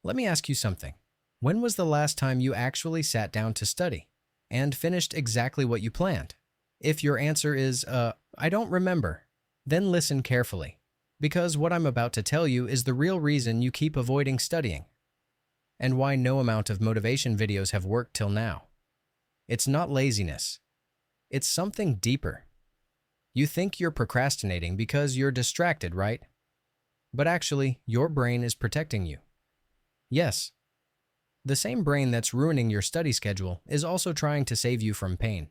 Let me ask you something. When was the last time you actually sat down to study and finished exactly what you planned? If your answer is, I don't remember, then listen carefully, because what I'm about to tell you is the real reason you keep avoiding studying and why no amount of motivation videos have worked till now. It's not laziness. It's something deeper. You think you're procrastinating because you're distracted, right? But actually, your brain is protecting you. Yes, the same brain that's ruining your study schedule is also trying to save you from pain.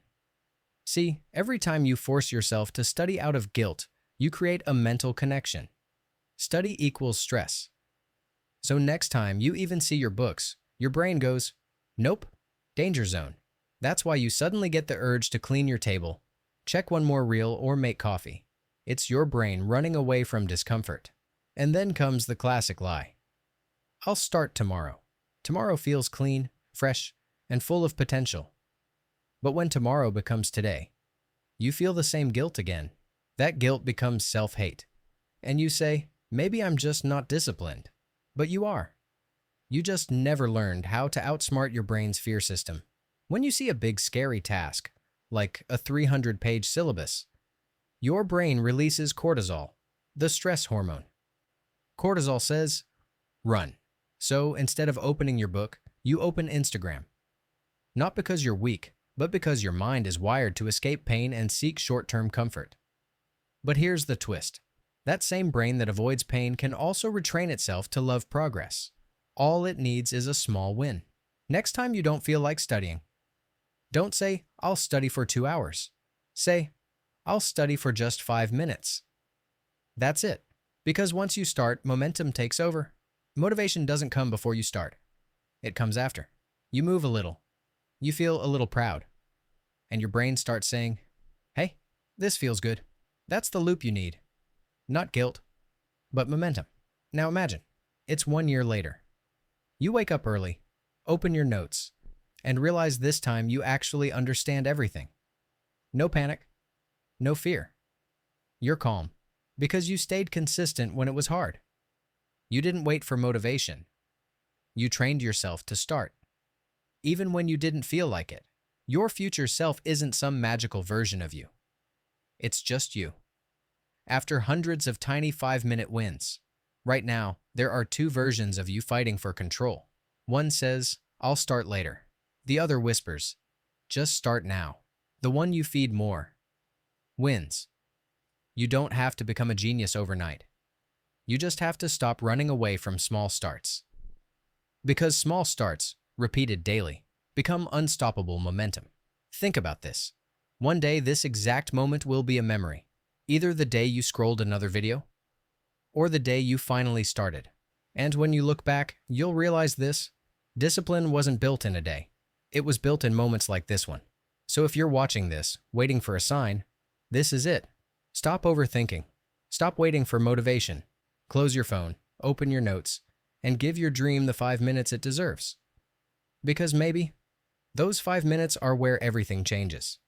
See, every time you force yourself to study out of guilt, you create a mental connection. Study equals stress. So next time you even see your books, your brain goes, nope, danger zone. That's why you suddenly get the urge to clean your table, check one more reel, or make coffee. It's your brain running away from discomfort. And then comes the classic lie. I'll start tomorrow. Tomorrow feels clean, fresh, and full of potential. But when tomorrow becomes today, you feel the same guilt again. That guilt becomes self-hate. And you say, maybe I'm just not disciplined. But you are. You just never learned how to outsmart your brain's fear system. When you see a big scary task, like a 300-page syllabus, your brain releases cortisol, the stress hormone. Cortisol says, run. So instead of opening your book, you open Instagram. Not because you're weak, but because your mind is wired to escape pain and seek short-term comfort. But here's the twist. That same brain that avoids pain can also retrain itself to love progress. All it needs is a small win. Next time you don't feel like studying, don't say, I'll study for 2 hours. Say, I'll study for just 5 minutes. That's it. Because once you start, momentum takes over. Motivation doesn't come before you start. It comes after. You move a little. You feel a little proud. And your brain starts saying, hey, this feels good. That's the loop you need. Not guilt, but momentum. Now imagine, it's 1 year later. You wake up early, open your notes, and realize this time you actually understand everything. No panic, no fear. You're calm because you stayed consistent when it was hard. You didn't wait for motivation. You trained yourself to start. Even when you didn't feel like it. Your future self isn't some magical version of you. It's just you. After hundreds of tiny 5-minute wins, right now, there are 2 versions of you fighting for control. One says, I'll start later. The other whispers, just start now. The one you feed more wins. You don't have to become a genius overnight. You just have to stop running away from small starts. Because small starts, repeated daily, become unstoppable momentum. Think about this. One day, this exact moment will be a memory. Either the day you scrolled another video, or the day you finally started. And when you look back, you'll realize this. Discipline wasn't built in a day. It was built in moments like this one. So if you're watching this, waiting for a sign, this is it. Stop overthinking. Stop waiting for motivation. Close your phone, open your notes, and give your dream the 5 minutes it deserves. Because maybe those 5 minutes are where everything changes.